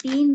3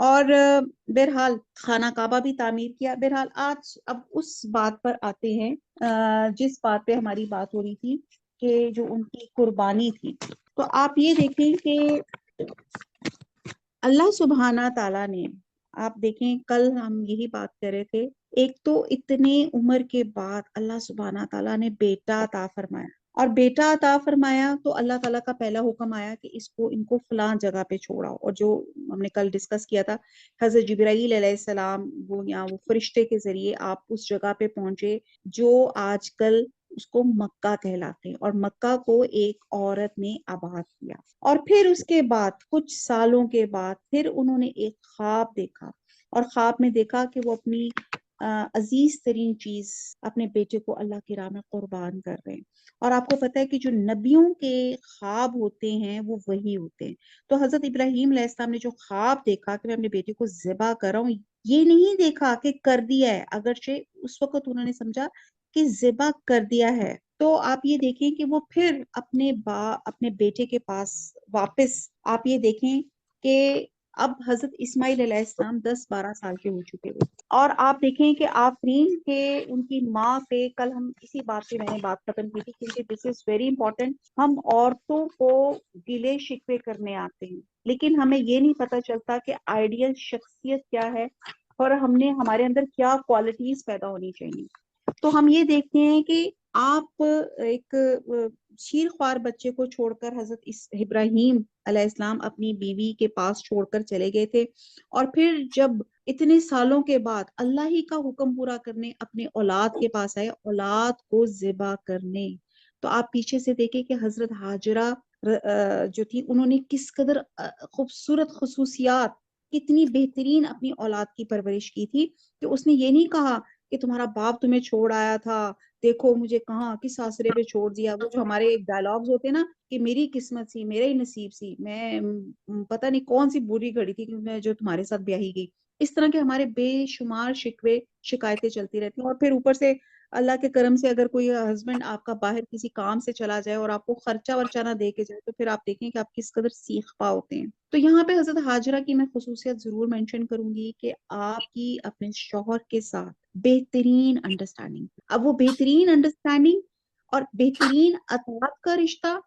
اور بہرحال خانہ کعبہ بھی تعمیر کیا. بہرحال آج اب اس بات پر آتے ہیں جس بات پہ ہماری بات ہو رہی تھی کہ جو ان کی قربانی تھی. تو آپ یہ دیکھیں کہ اللہ سبحانہ تعالیٰ نے، آپ دیکھیں کل ہم یہی بات کر رہے تھے، ایک تو اتنے عمر کے بعد اللہ سبحانہ تعالیٰ نے بیٹا عطا فرمایا، اور بیٹا عطا فرمایا تو اللہ تعالیٰ کا پہلا حکم آیا کہ ان کو فلاں جگہ پہ چھوڑاؤ. اور جو ہم نے کل ڈسکس کیا تھا، حضرت جبرائیل علیہ السلام وہ فرشتے کے ذریعے آپ اس جگہ پہ پہنچے جو آج کل اس کو مکہ کہلاتے ہیں، اور مکہ کو ایک عورت نے آباد کیا. اور پھر اس کے بعد کچھ سالوں کے بعد پھر انہوں نے ایک خواب دیکھا، اور خواب میں دیکھا کہ وہ اپنی عزیز ترین چیز اپنے بیٹے کو اللہ کی راہ میں قربان کر رہے ہیں. اور آپ کو پتہ ہے کہ جو نبیوں کے خواب ہوتے ہیں وہ وہی ہوتے ہیں. تو حضرت ابراہیم علیہ السلام نے جو خواب دیکھا کہ میں اپنے بیٹے کو ذبح کر رہا ہوں، یہ نہیں دیکھا کہ کر دیا ہے، اگرچہ اس وقت انہوں نے سمجھا کہ ذبح کر دیا ہے. تو آپ یہ دیکھیں کہ وہ پھر اپنے بیٹے کے پاس واپس، آپ یہ دیکھیں کہ اب حضرت اسماعیل علیہ السلام 10-12 سال کے ہو چکے ہوئے. اور آپ دیکھیں کہ آفرین کے ان کی ماں پہ کل ہم اسی بات پہ میں نے بات ختم کی تھی، کیونکہ دس از ویری امپورٹنٹ. ہم عورتوں کو گلے شکوے کرنے آتے ہیں، لیکن ہمیں یہ نہیں پتا چلتا کہ آئیڈیل شخصیت کیا ہے اور ہمارے اندر کیا کوالٹیز پیدا ہونی چاہیے. تو ہم یہ دیکھتے ہیں کہ آپ ایک شیر خوار بچے کو چھوڑ کر حضرت ابراہیم علیہ السلام اپنی بیوی کے پاس چھوڑ کر چلے گئے تھے، اور پھر جب اتنے سالوں کے بعد اللہ ہی کا حکم پورا کرنے اپنے اولاد کے پاس آئے، اولاد کو ذبح کرنے. تو آپ پیچھے سے دیکھیں کہ حضرت ہاجرہ جو تھی، انہوں نے کس قدر خوبصورت خصوصیات، کتنی بہترین اپنی اولاد کی پرورش کی تھی کہ اس نے یہ نہیں کہا کہ تمہارا باپ تمہیں چھوڑ آیا تھا، دیکھو مجھے کہاں کس آسرے پہ چھوڑ دیا. وہ جو ہمارے ڈائلاگز ہوتے ہیں نا کہ میری قسمت سی، میرا ہی نصیب سی، میں پتہ نہیں کون سی بری گھڑی تھی کہ میں جو تمہارے ساتھ بیاہی گئی. اس طرح کے ہمارے بے شمار شکوے شکایتیں چلتی رہتی ہیں. اور پھر اوپر سے اللہ کے کرم سے اگر کوئی ہسبینڈ آپ کا باہر کسی کام سے چلا جائے اور آپ کو خرچہ ورچہ نہ دے کے جائے، تو پھر آپ دیکھیں کہ آپ کس قدر سیخ پا ہوتے ہیں. تو یہاں پہ حضرت ہاجرہ کی میں خصوصیت ضرور مینشن کروں گی کہ آپ کی اپنے شوہر کے ساتھ بہترین انڈرسٹینڈنگ. اب وہ بہترین انڈرسٹینڈنگ اور بہترین اطاعت کا رشتہ،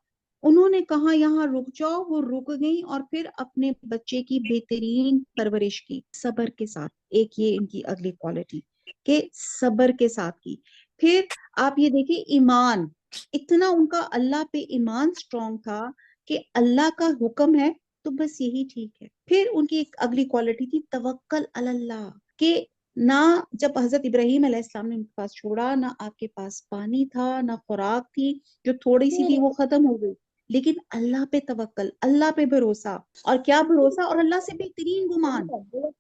انہوں نے کہا یہاں رک جاؤ، وہ رک گئی، اور پھر اپنے بچے کی بہترین پرورش کی صبر کے ساتھ. ایک یہ ان کی اگلی کوالٹی کہ صبر کے ساتھ کی. پھر آپ یہ دیکھیں ایمان، اتنا ان کا اللہ پہ ایمان سٹرونگ تھا کہ اللہ کا حکم ہے تو بس یہی ٹھیک ہے. پھر ان کی ایک اگلی کوالٹی تھی توکل علی اللہ، کہ نہ جب حضرت ابراہیم علیہ السلام نے ان کے پاس چھوڑا، نہ آپ کے پاس پانی تھا، نہ خوراک تھی، جو تھوڑی سی تھی وہ ختم ہو گئی، لیکن اللہ پہ توکل، اللہ پہ بھروسہ. اور کیا بھروسہ، اور اللہ سے بہترین گمان.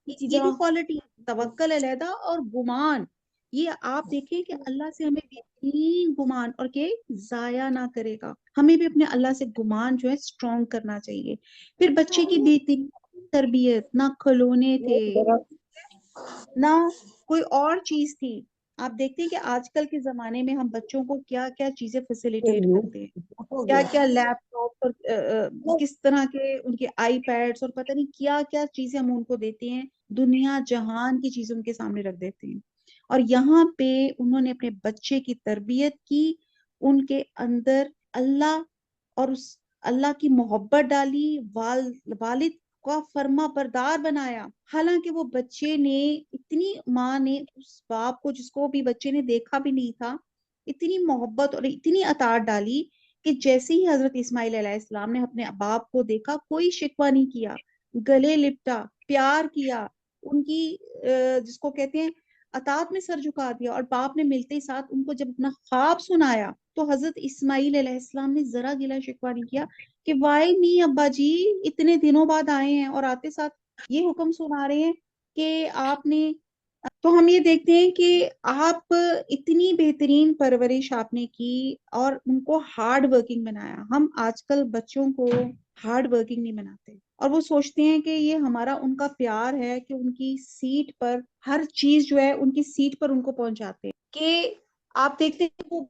یہ بھی کوالٹی، توکل علیحدہ اور گمان. یہ آپ دیکھیں کہ اللہ سے ہمیں بہترین گمان، اور کہ ضائع نہ کرے گا. ہمیں بھی اپنے اللہ سے گمان جو ہے سٹرونگ کرنا چاہیے. پھر بچے کی بہترین تربیت، نہ کھلونے تھے نہ کوئی اور چیز تھی. آپ دیکھتے ہیں کہ آج کل کے زمانے میں ہم بچوں کو کیا کیا چیزیں فیسیلیٹیٹ کرتے ہیں، کیا کیا لیپ ٹاپ اور کس طرح کے ان کے آئی پیڈس اور پتہ نہیں کیا کیا چیزیں ہم ان کو دیتے ہیں، دنیا جہان کی چیزیں ان کے سامنے رکھ دیتے ہیں. اور یہاں پہ انہوں نے اپنے بچے کی تربیت کی، ان کے اندر اللہ اور اس اللہ کی محبت ڈالی، والد کا فرما بردار بنایا. حالانکہ وہ بچے نے، اتنی ماں نے اس باپ کو جس کو بھی بچے نے دیکھا بھی نہیں تھا، اتنی محبت اور اتنی اطاعت ڈالی کہ جیسے ہی حضرت اسماعیل علیہ السلام نے اپنے باپ کو دیکھا، کوئی شکوہ نہیں کیا، گلے لپٹا، پیار کیا، ان کی جس کو کہتے ہیں اطاعت میں سر جھکا دیا. اور باپ نے ملتے ہی ساتھ ان کو جب اپنا خواب سنایا تو حضرت اسماعیل علیہ السلام نے ذرا گلا شکوہ نہیں کیا کہ وائی نہیں ابا جی، اتنے دنوں بعد آئے ہیں اور آتے ساتھ یہ حکم سنا رہے ہیں کہ آپ نے. تو ہم یہ دیکھتے ہیں کہ آپ اتنی بہترین پرورش آپ نے کی اور ان کو ہارڈ ورکنگ بنایا. ہم آج کل بچوں کو ہارڈ ورکنگ نہیں بناتے، اور وہ سوچتے ہیں کہ یہ ہمارا ان کا پیار ہے کہ ان کی سیٹ پر ہر چیز جو ہے ان کی سیٹ پر ان کو پہنچاتے ہیں. کہ آپ دیکھتے ہیں وہ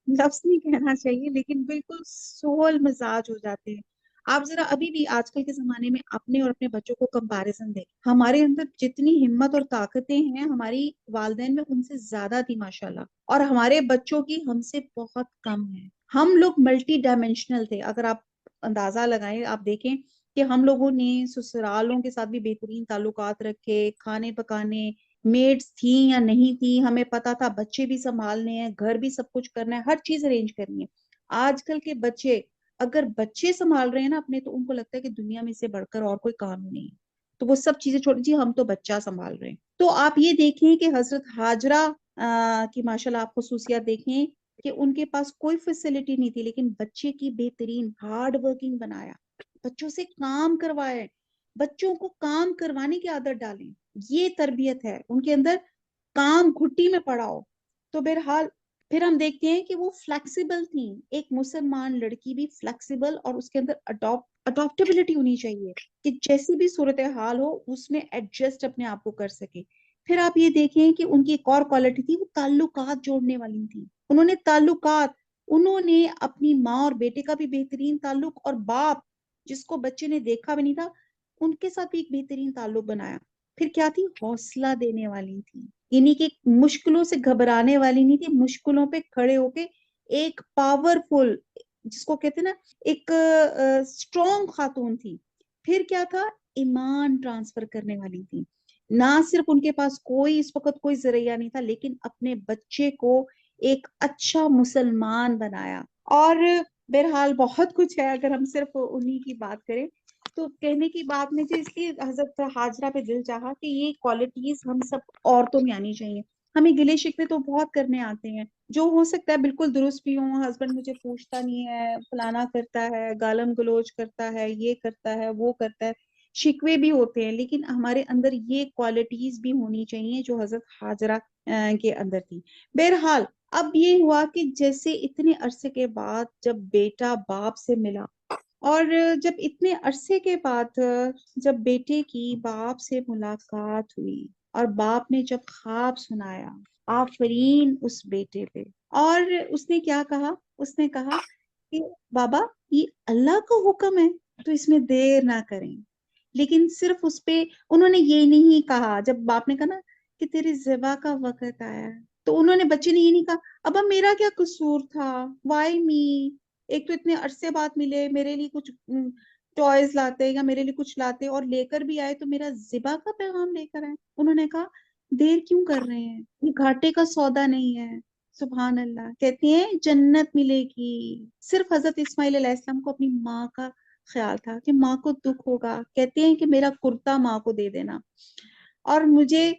لفظ نہیں کہنا چاہیے لیکن بالکل سول مزاج ہو جاتے ہیں. آپ ذرا ابھی بھی آج کل کے زمانے میں اپنے اور اپنے بچوں کو کمپیریزن دیں، ہمارے اندر جتنی ہمت اور طاقتیں ہیں ہماری والدین میں ان سے زیادہ تھی ماشاءاللہ، اور ہمارے بچوں کی ہم سے بہت کم ہے۔ ہم لوگ ملٹی ڈائمینشنل تھے، اگر آپ اندازہ لگائیں، آپ دیکھیں کہ ہم لوگوں نے سسرالوں کے ساتھ بھی بہترین تعلقات رکھے، کھانے پکانے، میڈس تھیں یا نہیں تھی، ہمیں پتا تھا بچے بھی سنبھالنے ہیں، گھر بھی سب کچھ کرنا ہے، ہر چیز ارینج کرنی ہے۔ آج کل کے بچے اگر بچے سنبھال رہے ہیں نا اپنے، تو ان کو لگتا ہے کہ دنیا میں سے بڑھ کر اور کوئی کام نہیں ہے، تو وہ سب چیزیں چھوڑ جی ہم تو بچہ سنبھال رہے ہیں۔ تو آپ یہ دیکھیں کہ حضرت ہاجرہ کی ماشاءاللہ آپ خصوصیات دیکھیں کہ ان کے پاس کوئی فیسلٹی نہیں تھی، لیکن بچے کی بہترین ہارڈ ورکنگ بنایا، بچوں سے کام کروائے، بچوں کو کام کروانے کی عادت ڈالیں، یہ تربیت ہے ان کے اندر، کام گھٹی میں پڑاؤ۔ تو بہرحال پھر ہم دیکھتے ہیں کہ وہ فلیکسیبل تھیں، ایک مسلمان لڑکی بھی فلیکسیبل اور اس کے اندر اڈاپٹیبلٹی ہونی چاہیے کہ جیسی بھی صورتحال ہو اس میں ایڈجسٹ اپنے آپ کو کر سکے۔ پھر آپ یہ دیکھیں کہ ان کی ایک اور کوالٹی تھی، وہ تعلقات جوڑنے والی تھی، انہوں نے تعلقات، انہوں نے اپنی ماں اور بیٹے کا بھی بہترین تعلق، اور باپ جس کو بچے نے دیکھا بھی نہیں تھا ان کے ساتھ بھی ایک بہترین تعلق بنایا۔ پھر کیا تھی، حوصلہ دینے والی تھی، یعنی کہ مشکلوں سے گھبرانے والی نہیں تھی، مشکلوں پہ کھڑے ہو کے ایک پاورفل، جس کو کہتے ہیں نا ایک اسٹرانگ خاتون تھی۔ پھر کیا تھا، ایمان ٹرانسفر کرنے والی تھی، نہ صرف ان کے پاس کوئی اس وقت کوئی ذریعہ نہیں تھا، لیکن اپنے بچے کو ایک اچھا مسلمان بنایا۔ اور بہرحال بہت کچھ ہے، اگر ہم صرف انہی کی بات کریں تو کہنے کی بات نہیں تھی، اس لیے حضرت ہاجرہ پہ دل چاہا کہ یہ کوالٹیز ہم سب عورتوں میں آنی چاہیے۔ ہمیں گلے شکوے تو بہت کرنے آتے ہیں، جو ہو سکتا ہے بالکل درست بھی ہوں، ہسبینڈ مجھے پوچھتا نہیں ہے، فلانا کرتا ہے، گالم گلوچ کرتا ہے، یہ کرتا ہے، وہ کرتا ہے، شکوے بھی ہوتے ہیں، لیکن ہمارے اندر یہ کوالٹیز بھی ہونی چاہیے جو حضرت ہاجرہ کے اندر تھی۔ بہرحال اب یہ ہوا کہ جیسے اتنے عرصے کے بعد جب بیٹا باپ سے ملا، اور جب اتنے عرصے کے بعد جب بیٹے کی باپ سے ملاقات ہوئی، اور باپ نے جب خواب سنایا، آفرین اس بیٹے پہ، اور اس نے کیا کہا، اس نے کہا کہ بابا یہ اللہ کا حکم ہے تو اس میں دیر نہ کریں۔ لیکن صرف اس پہ انہوں نے یہ نہیں کہا، جب باپ نے کہا نا کہ تیری ذبح کا وقت آیا ہے، تو انہوں نے، بچے نے یہ نہیں کہا ابا میرا کیا قصور تھا، وائی می، ایک تو اتنے عرصے بعد ملے، میرے لیے کچھ ٹوائز لاتے یا میرے لیے کچھ لاتے، اور لے کر بھی آئے تو میرا ذبح کا پیغام لے کر آئے۔ انہوں نے کہا دیر کیوں کر رہے ہیں، یہ گھاٹے کا سودا نہیں ہے۔ سبحان اللہ، کہتی ہیں جنت ملے گی۔ صرف حضرت اسماعیل علیہ السلام کو اپنی ماں کا خیال تھا کہ ماں کو دکھ ہوگا، کہتے ہیں کہ میرا کرتا ماں کو دے دینا اور مجھے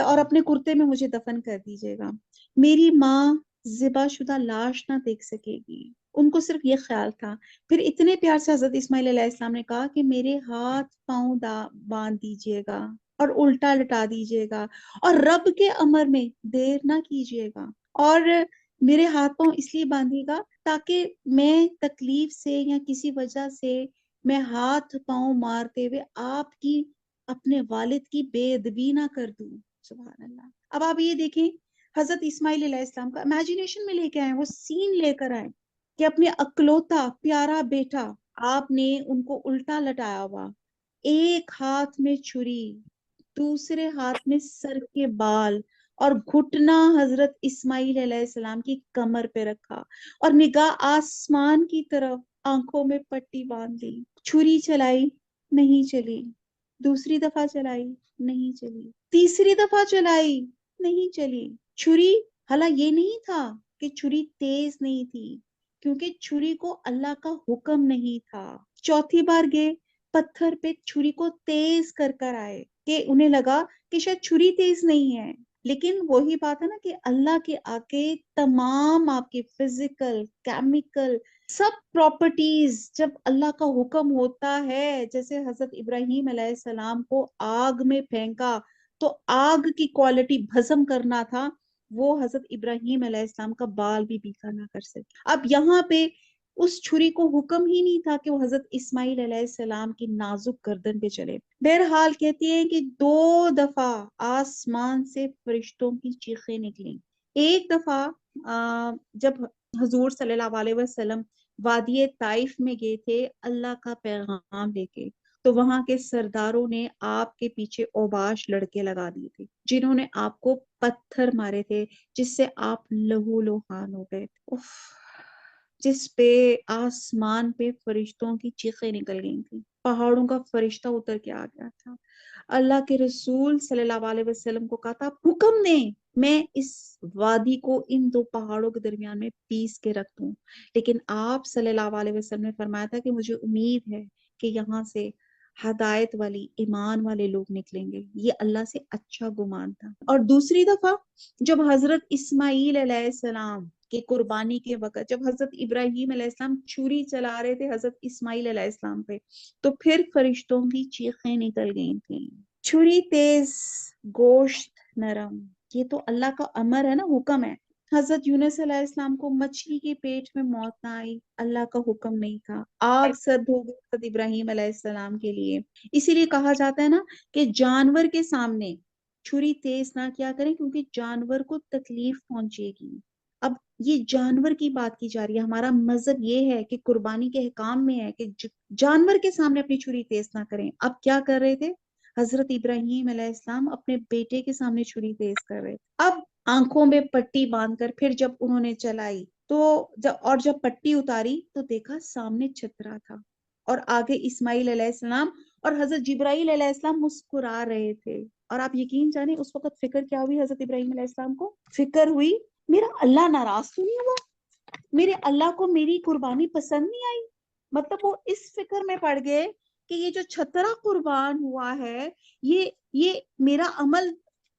اور اپنے کرتے میں مجھے دفن کر دیجیے گا، میری ماں ذبح شدہ لاش نہ دیکھ سکے گی۔ ان کو صرف یہ خیال تھا۔ پھر اتنے پیار سے حضرت اسماعیل علیہ السلام نے کہا کہ میرے ہاتھ پاؤں باندھ دیجیے گا اور الٹا لٹا دیجیے گا، اور رب کے امر میں دیر نہ کیجیے گا، اور میرے ہاتھ پاؤں اس لیے باندھے گا تاکہ میں تکلیف سے یا کسی وجہ سے میں ہاتھ پاؤں مارتے ہوئے آپ کی، اپنے والد کی بے ادبی نہ کر دوں۔ سبحان اللہ۔ اب آپ یہ دیکھیں حضرت اسماعیل علیہ السلام کا امیجنیشن میں لے کے آئے، وہ سین لے کر آئے کہ اپنے اکلوتا پیارا بیٹا، آپ نے ان کو الٹا لٹایا ہوا، ایک ہاتھ میں چھری، دوسرے ہاتھ میں سر کے بال، اور گھٹنا حضرت اسماعیل علیہ السلام کی کمر پہ رکھا، اور نگاہ آسمان کی طرف، آنکھوں میں پٹی باندھ لی، چھری چلائی نہیں چلی، دوسری دفعہ چلائی نہیں چلی، تیسری دفعہ چلائی نہیں چلی۔ چھری، حالانکہ یہ نہیں تھا کہ چھری تیز نہیں تھی، کیونکہ چھری کو اللہ کا حکم نہیں تھا۔ چوتھی بار گئے، پتھر پہ چھری کو تیز کر کر آئے، کہ انہیں لگا کہ شاید چھری تیز نہیں ہے، لیکن وہی بات ہے نا کہ اللہ کے آگے تمام آپ کے فزیکل، کیمیکل، سب پراپرٹیز جب اللہ کا حکم ہوتا ہے، جیسے حضرت ابراہیم علیہ السلام کو آگ میں پھینکا تو آگ کی کوالٹی بھسم کرنا تھا، وہ حضرت ابراہیم علیہ السلام کا بال بھی بیکا نہ کر سکے۔ اب یہاں پہ اس چھری کو حکم ہی نہیں تھا کہ وہ حضرت اسماعیل علیہ السلام کی نازک گردن پہ چلے۔ بہرحال کہتی ہیں کہ 2 دفعہ آسمان سے فرشتوں کی چیخیں نکلیں۔ ایک دفعہ جب حضور صلی اللہ علیہ وسلم وادی طائف میں گئے تھے اللہ کا پیغام لے کے، تو وہاں کے سرداروں نے آپ کے پیچھے اوباش لڑکے لگا دیے تھے، جنہوں نے آپ کو پتھر مارے تھے، جس سے آپ لہو لہان ہو گئے تھے۔ اف، جس پہ آسمان پہ فرشتوں کی چیخیں نکل گئی تھی، پہاڑوں کا فرشتہ اتر کے آ گیا تھا۔ اللہ کے رسول صلی اللہ علیہ وسلم کو کہا تھا حکم دیں میں اس وادی کو ان دو پہاڑوں کے درمیان میں پیس کے رکھ دوں، لیکن آپ صلی اللہ علیہ وسلم نے فرمایا تھا کہ مجھے امید ہے کہ یہاں سے ہدایت والی ایمان والے لوگ نکلیں گے۔ یہ اللہ سے اچھا گمان تھا۔ اور دوسری دفعہ جب حضرت اسماعیل علیہ السلام کے قربانی کے وقت، جب حضرت ابراہیم علیہ السلام چھری چلا رہے تھے حضرت اسماعیل علیہ السلام پہ، تو پھر فرشتوں کی چیخیں نکل گئی تھیں، چھری تیز گوشت نرم۔ یہ تو اللہ کا امر ہے نا، حکم ہے۔ حضرت یونس علیہ السلام کو مچھلی کے پیٹ میں موت نہ آئی، اللہ کا حکم نہیں تھا، آگ سرد ہو گئی حضرت ابراہیم علیہ السلام کے لیے۔ اسی لیے کہا جاتا ہے نا کہ جانور کے سامنے چھری تیز نہ کیا کریں، کیونکہ جانور کو تکلیف پہنچے گی۔ اب یہ جانور کی بات کی جا رہی ہے، ہمارا مذہب یہ ہے کہ قربانی کے احکام میں ہے کہ جانور کے سامنے اپنی چھری تیز نہ کریں۔ اب کیا کر رہے تھے حضرت ابراہیم علیہ السلام؟ اپنے بیٹے کے سامنے چھری تیز کر رہے تھے۔ اب آنکھوں میں پٹی باندھ کر پھر جب انہوں نے چلائی تو جب پٹی اتاری تو دیکھا سامنے چھترا تھا، اور آگے اسماعیل علیہ السلام اور حضرت جبرائیل علیہ السلام مسکرا رہے تھے۔ اور آپ یقین جانیں اس وقت فکر کیا ہوئی حضرت ابراہیم علیہ السلام کو؟ فکر ہوئی میرا اللہ ناراض تو نہیں ہوا، میرے اللہ کو میری قربانی پسند نہیں آئی۔ مطلب وہ اس فکر میں پڑ گئے کہ یہ جو چھترا قربان ہوا ہے، یہ میرا عمل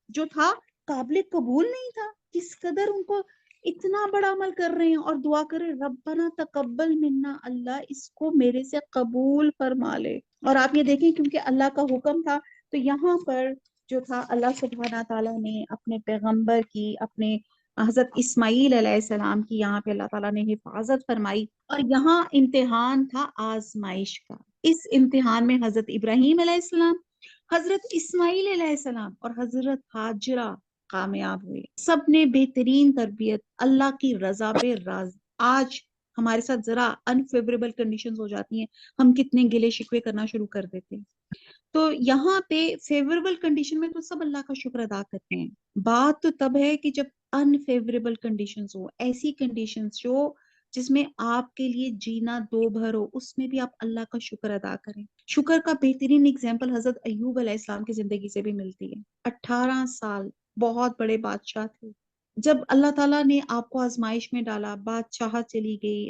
جو تھا قابل قبول نہیں تھا۔ کس قدر ان کو اتنا بڑا عمل کر رہے ہیں اور دعا کر رہے ربنا تقبل منا، اللہ اس کو میرے سے قبول فرما لے۔ اور آپ یہ دیکھیں کیونکہ اللہ کا حکم تھا، تو یہاں پر جو تھا اللہ سبحانہ تعالیٰ نے اپنے پیغمبر کی، اپنے حضرت اسماعیل علیہ السلام کی یہاں پہ اللہ تعالیٰ نے حفاظت فرمائی۔ اور یہاں امتحان تھا آزمائش کا۔ اس امتحان میں حضرت ابراہیم علیہ السلام، حضرت اسماعیل علیہ السلام اور حضرت ہاجرہ کامیاب ہوئے۔ سب نے بہترین تربیت، اللہ کی رضا پہ راضی۔ آج ہمارے ساتھ ذرا انفیوریبل کنڈیشنز ہو جاتی ہیں، ہم کتنے گلے شکوے کرنا شروع کر دیتے ہیں۔ تو یہاں پہ فیوریبل کنڈیشن میں تو سب اللہ کا شکر ادا کرتے ہیں۔ بات تو تب ہے کہ جب انفیوریبل کنڈیشنز ہو، ایسی کنڈیشنز جو جس میں آپ کے لیے جینا دو بھر ہو، اس میں بھی آپ اللہ کا شکر ادا کریں۔ شکر کا بہترین اگزامپل حضرت ایوب علیہ السلام کی زندگی سے بھی ملتی ہے۔ 18 سال بہت بڑے بادشاہ تھے، جب اللہ تعالیٰ نے آپ کو آزمائش میں ڈالا، بادشاہت چلی گئی،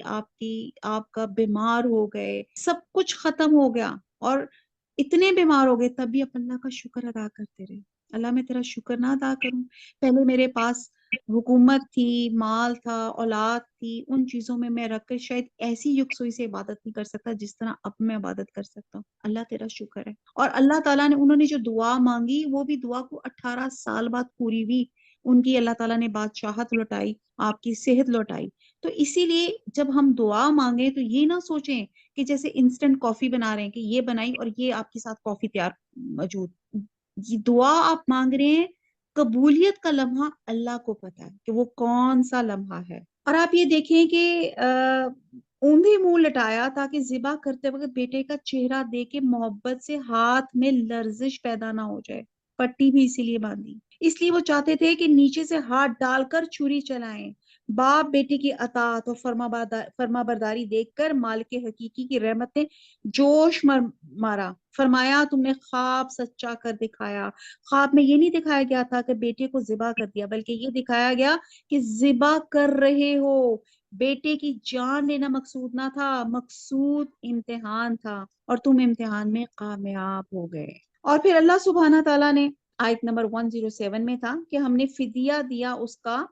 آپ کا بیمار ہو گئے، سب کچھ ختم ہو گیا اور اتنے بیمار ہو گئے، تب بھی آپ اللہ کا شکر ادا کرتے رہے۔ اللہ میں تیرا شکر نہ ادا کروں؟ پہلے میرے پاس حکومت تھی، مال تھا، اولاد تھی، ان چیزوں میں رکھ کر شاید ایسی یکسوئی سے عبادت نہیں کر سکتا جس طرح اب میں عبادت کر سکتا ہوں۔ اللہ تیرا شکر ہے۔ اور اللہ تعالیٰ نے، انہوں نے جو دعا مانگی وہ بھی دعا کو 18 سال بعد پوری ہوئی، ان کی اللہ تعالیٰ نے بادشاہت لوٹائی، آپ کی صحت لوٹائی۔ تو اسی لیے جب ہم دعا مانگیں تو یہ نہ سوچیں کہ جیسے انسٹنٹ کافی بنا رہے ہیں کہ یہ بنائی اور یہ آپ کے ساتھ کافی تیار موجود۔ یہ دعا آپ مانگ رہے ہیں، قبولیت کا لمحہ اللہ کو پتا ہے کہ وہ کون سا لمحہ ہے۔ اور آپ یہ دیکھیں کہ اونھے منہ لٹایا تاکہ ذبح کرتے وقت بیٹے کا چہرہ دیکھ کے محبت سے ہاتھ میں لرزش پیدا نہ ہو جائے۔ پٹی بھی اسی لیے باندھی، اس لیے وہ چاہتے تھے کہ نیچے سے ہاتھ ڈال کر چھری چلائیں۔ باپ بیٹے کی اطاعت اور فرما برداری دیکھ کر مالک حقیقی کی رحمت نے جوش مارا۔ فرمایا تم نے خواب سچا کر دکھایا۔ خواب میں یہ نہیں دکھایا گیا تھا کہ بیٹے کو ذبح کر دیا، بلکہ یہ دکھایا گیا کہ ذبح کر رہے ہو۔ بیٹے کی جان لینا مقصود نہ تھا، مقصود امتحان تھا، اور تم امتحان میں کامیاب ہو گئے۔ اور پھر اللہ سبحانہ تعالیٰ نے آیت نمبر 107 میں تھا کہ ہم نے فدیہ دیا اس کا،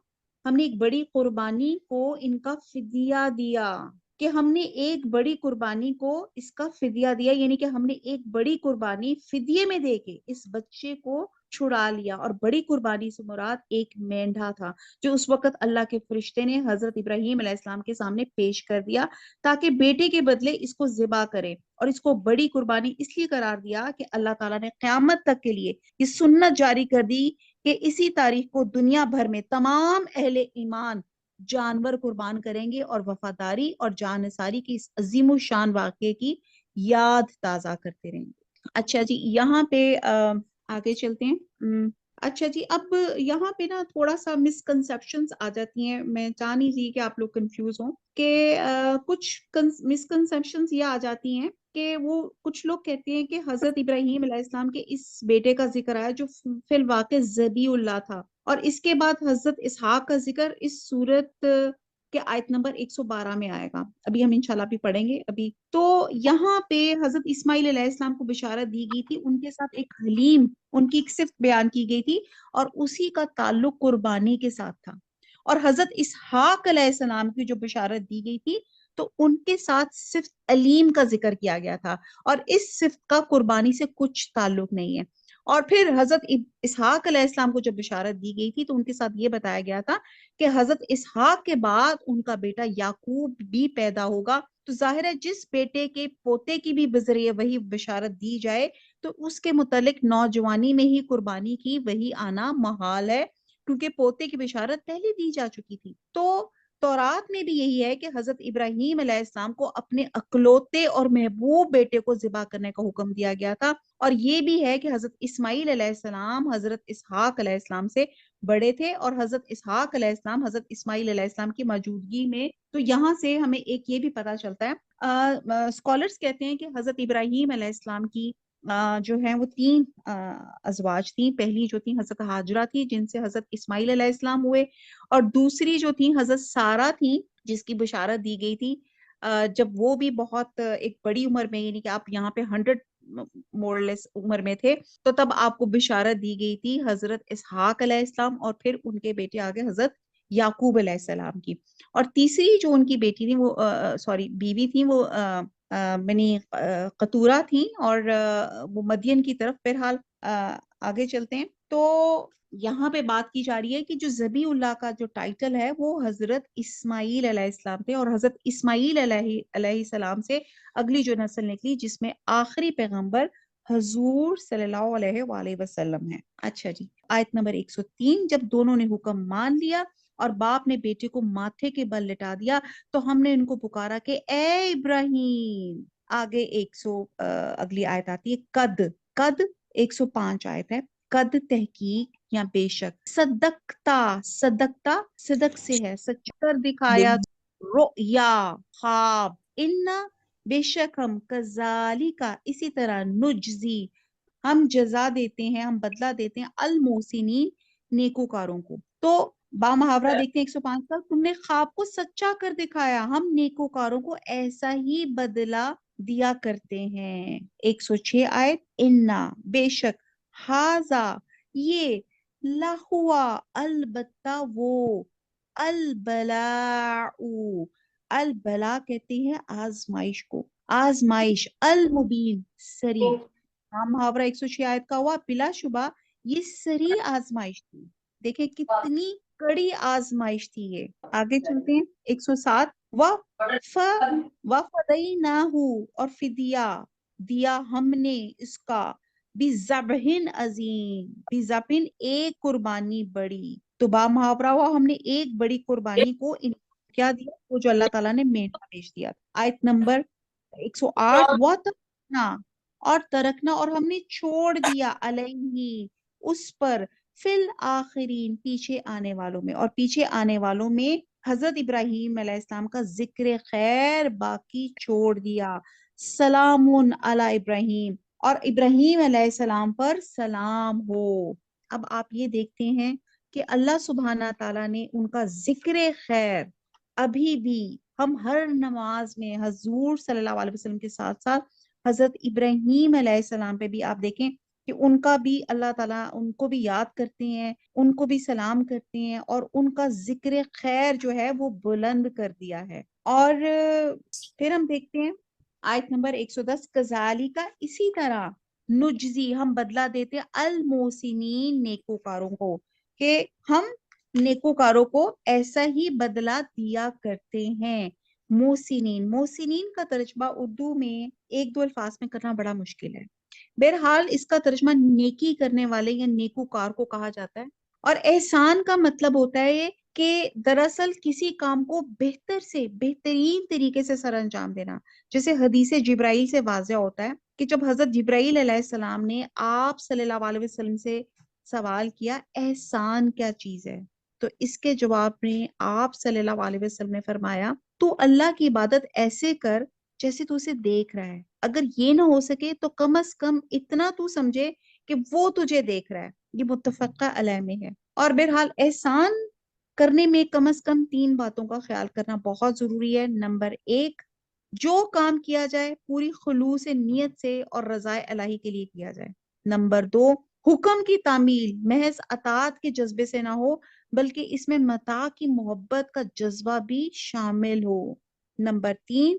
ہم نے ایک بڑی قربانی کو ان کا فدیہ دیا، کہ ہم نے ایک بڑی قربانی کو اس کا فدیہ دیا، یعنی کہ ہم نے ایک بڑی قربانی فدیے میں دے کے اس بچے کو چھڑا لیا۔ اور بڑی قربانی سے مراد ایک مینڈھا تھا جو اس وقت اللہ کے فرشتے نے حضرت ابراہیم علیہ السلام کے سامنے پیش کر دیا تاکہ بیٹے کے بدلے اس کو ذبح کرے۔ اور اس کو بڑی قربانی اس لیے قرار دیا کہ اللہ تعالیٰ نے قیامت تک کے لیے یہ سنت جاری کر دی کہ اسی تاریخ کو دنیا بھر میں تمام اہل ایمان جانور قربان کریں گے اور وفاداری اور جانثاری کی اس عظیم الشان واقعے کی یاد تازہ کرتے رہیں گے۔ اچھا جی، یہاں پہ آگے چلتے ہیں۔ اچھا جی، اب یہاں پہ نا تھوڑا سا مسکنسیپشنز آ جاتی ہیں، میں چاہ نہیں رہی کہ آپ لوگ کنفیوز ہوں، کہ کچھ مسکنسیپشنز یہ آ جاتی ہیں کہ وہ کچھ لوگ کہتے ہیں کہ حضرت ابراہیم علیہ السلام کے اس بیٹے کا ذکر آیا جو فی الواقع ذبیح اللہ تھا، اور اس کے بعد حضرت اسحاق کا ذکر اس صورت کے آیت نمبر 112 میں آئے گا، ابھی ہم انشاءاللہ بھی پڑھیں گے ابھی۔ تو یہاں پہ حضرت اسماعیل علیہ السلام کو بشارت دی گئی تھی، ان کے ساتھ ایک حلیم، ان کی ایک صفت بیان کی گئی تھی، اور اسی کا تعلق قربانی کے ساتھ تھا۔ اور حضرت اسحاق علیہ السلام کی جو بشارت دی گئی تھی تو ان کے ساتھ صفت علیم کا ذکر کیا گیا تھا، اور اس صفت کا قربانی سے کچھ تعلق نہیں ہے۔ اور پھر حضرت اسحاق علیہ السلام کو جب بشارت دی گئی تھی تو ان کے ساتھ یہ بتایا گیا تھا کہ حضرت اسحاق کے بعد ان کا بیٹا یعقوب بھی پیدا ہوگا، تو ظاہر ہے جس بیٹے کے پوتے کی بھی بذریعہ وہی بشارت دی جائے تو اس کے متعلق نوجوانی میں ہی قربانی کی وہی آنا محال ہے، کیونکہ پوتے کی بشارت پہلے دی جا چکی تھی۔ تو تورات میں بھی یہی ہے کہ حضرت ابراہیم علیہ السلام کو اپنے اکلوتے اور محبوب بیٹے کو ذبح کرنے کا حکم دیا گیا تھا، اور یہ بھی ہے کہ حضرت اسماعیل علیہ السلام حضرت اسحاق علیہ السلام سے بڑے تھے، اور حضرت اسحاق علیہ السلام حضرت اسماعیل علیہ السلام کی موجودگی میں، تو یہاں سے ہمیں ایک یہ بھی پتا چلتا ہے، اسکالرز کہتے ہیں کہ حضرت ابراہیم علیہ السلام کی جو ہیں وہ 3 ازواج تھیں۔ پہلی جو تھی حضرت ہاجرہ تھی، جن سے حضرت اسماعیل علیہ السلام ہوئے، اور دوسری جو تھی حضرت سارہ تھی، جس کی بشارت دی گئی تھی جب وہ بھی بہت ایک بڑی عمر میں، یعنی کہ آپ یہاں پہ 100 مورلیس عمر میں تھے، تو تب آپ کو بشارت دی گئی تھی حضرت اسحاق علیہ السلام، اور پھر ان کے بیٹے آگے حضرت یعقوب علیہ السلام کی۔ اور تیسری جو ان کی بیٹی تھی وہ بیوی تھی، وہ بنی قطورہ تھیں، اور وہ مدین کی طرف۔ بہرحال آگے چلتے ہیں، تو یہاں پہ بات کی جا رہی ہے کہ جو ذبیح اللہ کا جو ٹائٹل ہے وہ حضرت اسماعیل علیہ السلام تھے، اور حضرت اسماعیل علیہ السلام سے اگلی جو نسل نکلی جس میں آخری پیغمبر حضور صلی اللہ علیہ وآلہ وسلم ہے۔ اچھا جی، آیت نمبر 103، جب دونوں نے حکم مان لیا اور باپ نے بیٹے کو ماتھے کے بل لٹا دیا تو ہم نے ان کو پکارا کہ اے ابراہیم۔ آگے اگلی آیت آتی ہے قد، قد 105 آیت ہے، قد تحقیق یا بے شک، صدقتا، صدقتا صدق سے ہے، سچ کر دکھایا، رؤیا خواب، انا بے شک ہم، کذالک اسی طرح، نجزی ہم جزا دیتے ہیں، ہم بدلہ دیتے ہیں، المحسنین نیکوکاروں کو۔ تو با محاورہ دیکھتے ہیں 105 کا، تم نے خواب کو سچا کر دکھایا، ہم نیکوکاروں کو ایسا ہی بدلہ دیا کرتے ہیں۔ 106 آیت، انا بے شک، ہاذا یہ، لہوا البتہ وہ، البلاء، البلا کہتے ہیں آزمائش کو، آزمائش، المبین سری، محاورہ 106 آیت کا ہوا، بلا شبہ یہ سری آزمائش تھی۔ دیکھیں کتنی کڑی آزمائش تھی یہ۔ آگے چلتے ہیں 107، وَفَدَيْنَاهُ اور فدیہ دیا ہم نے اس کا، بِذَبْحٍ عظیم، بِذَبْحٍ ایک قربانی بڑی، تو با محاورہ ہوا ہم نے ایک بڑی قربانی کو کیا دیا، وہ جو اللہ تعالیٰ نے مینڈا پیش دیا۔ آیت نمبر 108، وَتَرَكْنَا اور ترکنا اور ہم نے چھوڑ دیا، علیہ اس پر، فی الآخرین پیچھے آنے والوں میں، اور پیچھے آنے والوں میں حضرت ابراہیم علیہ السلام کا ذکر خیر باقی چھوڑ دیا، سلام علی ابراہیم، اور ابراہیم علیہ السلام پر سلام ہو۔ اب آپ یہ دیکھتے ہیں کہ اللہ سبحانہ تعالیٰ نے ان کا ذکر خیر ابھی بھی، ہم ہر نماز میں حضور صلی اللہ علیہ وسلم کے ساتھ ساتھ حضرت ابراہیم علیہ السلام پہ بھی آپ دیکھیں کہ ان کا بھی اللہ تعالیٰ ان کو بھی یاد کرتے ہیں، ان کو بھی سلام کرتے ہیں، اور ان کا ذکر خیر جو ہے وہ بلند کر دیا ہے۔ اور پھر ہم دیکھتے ہیں آیت نمبر 110، کذالک اسی طرح، نجزی ہم بدلہ دیتے ہیں، المحسنین نیکوکاروں کو، کہ ہم نیکوکاروں کو ایسا ہی بدلہ دیا کرتے ہیں۔ محسنین، محسنین کا ترجمہ اردو میں ایک دو الفاظ میں کرنا بڑا مشکل ہے، بہرحال اس کا ترجمہ نیکی کرنے والے یا نیکوکار کو کہا جاتا ہے۔ اور احسان کا مطلب ہوتا ہے یہ کہ دراصل کسی کام کو بہتر سے بہترین طریقے سے سر انجام دینا. جیسے حدیث جبرائیل سے واضح ہوتا ہے کہ جب حضرت جبرائیل علیہ السلام نے آپ صلی اللہ علیہ وسلم سے سوال کیا احسان کیا چیز ہے، تو اس کے جواب میں آپ صلی اللہ علیہ وسلم نے فرمایا تو اللہ کی عبادت ایسے کر جیسے تو اسے دیکھ رہا ہے، اگر یہ نہ ہو سکے تو کم از کم اتنا تو سمجھے کہ وہ تجھے دیکھ رہا ہے. یہ متفقہ علیہ میں ہے. اور بہرحال احسان کرنے میں کم از کم 3 باتوں کا خیال کرنا بہت ضروری ہے. نمبر 1، جو کام کیا جائے پوری خلوص نیت سے اور رضائے الہی کے لیے کیا جائے. نمبر 2، حکم کی تعمیل محض اطاعت کے جذبے سے نہ ہو بلکہ اس میں متاع کی محبت کا جذبہ بھی شامل ہو. نمبر 3،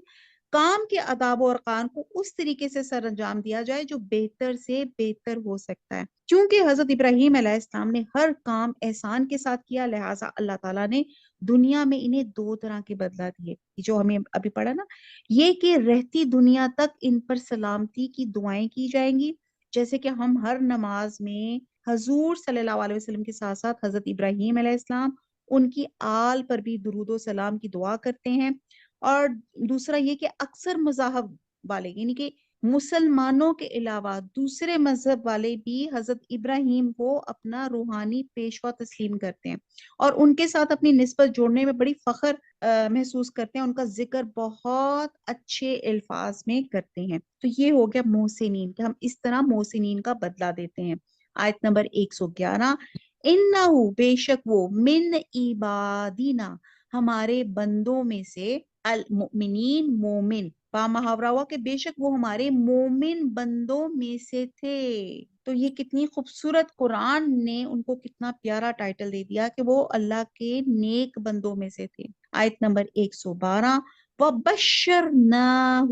کام کے آداب و ارکان کو اس طریقے سے سر انجام دیا جائے جو بہتر سے بہتر ہو سکتا ہے. چونکہ حضرت ابراہیم علیہ السلام نے ہر کام احسان کے ساتھ کیا، لہٰذا اللہ تعالیٰ نے دنیا میں انہیں 2 طرح کے بدلہ دیے، جو ہمیں ابھی پڑھا نا، یہ کہ رہتی دنیا تک ان پر سلامتی کی دعائیں کی جائیں گی، جیسے کہ ہم ہر نماز میں حضور صلی اللہ علیہ وسلم کے ساتھ ساتھ حضرت ابراہیم علیہ السلام ان کی آل پر بھی درود و سلام کی دعا کرتے ہیں. اور دوسرا یہ کہ اکثر مذاہب والے یعنی کہ مسلمانوں کے علاوہ دوسرے مذہب والے بھی حضرت ابراہیم کو اپنا روحانی پیشوا تسلیم کرتے ہیں اور ان کے ساتھ اپنی نسبت جوڑنے میں بڑی فخر محسوس کرتے ہیں، ان کا ذکر بہت اچھے الفاظ میں کرتے ہیں. تو یہ ہو گیا محسنین، کہ ہم اس طرح محسنین کا بدلہ دیتے ہیں. آیت نمبر 111، انہو بے شک وہ من عبادینا ہمارے بندوں میں سے، المؤمنین مومن، با محاورہ ہوا کہ بے شک وہ ہمارے مومن بندوں میں سے تھے. تو یہ کتنی خوبصورت، قرآن نے ان کو کتنا پیارا ٹائٹل دے دیا کہ وہ اللہ کے نیک بندوں میں سے تھے. آیت نمبر 112، وَبَشَّرْنَاهُ،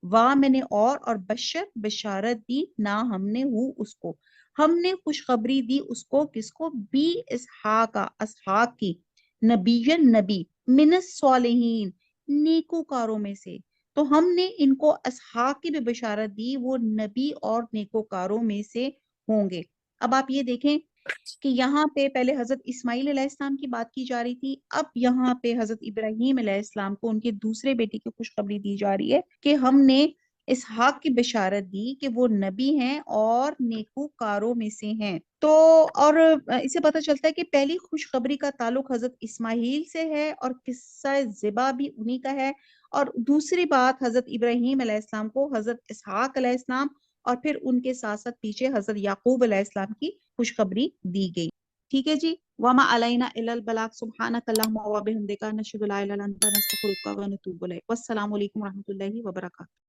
واہ میں نے اور بشر بشارت دی، نہ ہم نے اس کو، ہم نے خوشخبری دی اس کو، کس کو، بی اسحاق، اسحاق کی، نبیًا نبی، من الصالحین، نیکوکاروں میں سے. تو ہم نے ان کو اسحاق کی بھی بشارت دی، وہ نبی اور نیکوکاروں میں سے ہوں گے. اب آپ یہ دیکھیں کہ یہاں پہ پہلے حضرت اسماعیل علیہ السلام کی بات کی جا رہی تھی، اب یہاں پہ حضرت ابراہیم علیہ السلام کو ان کے دوسرے بیٹے کی خوشخبری دی جا رہی ہے کہ ہم نے اسحاق کی بشارت دی کہ وہ نبی ہیں اور نیکوکاروں میں سے ہیں. تو اور اسے پتہ چلتا ہے کہ پہلی خوشخبری کا تعلق حضرت اسماعیل سے ہے اور قصہ ذبح بھی انہی کا ہے، اور دوسری بات حضرت ابراہیم علیہ السلام کو حضرت اسحاق علیہ السلام اور پھر ان کے ساتھ ساتھ پیچھے حضرت یعقوب علیہ السلام کی خوشخبری دی گئی. ٹھیک ہے جی. وما علینا الا البلاغ، سبحانک اللہم و بحمدک، نشہد لا الہ الا انت، نستغفرک و نتوب الیک. والسلام علیکم و رحمۃ اللہ وبرکاتہ.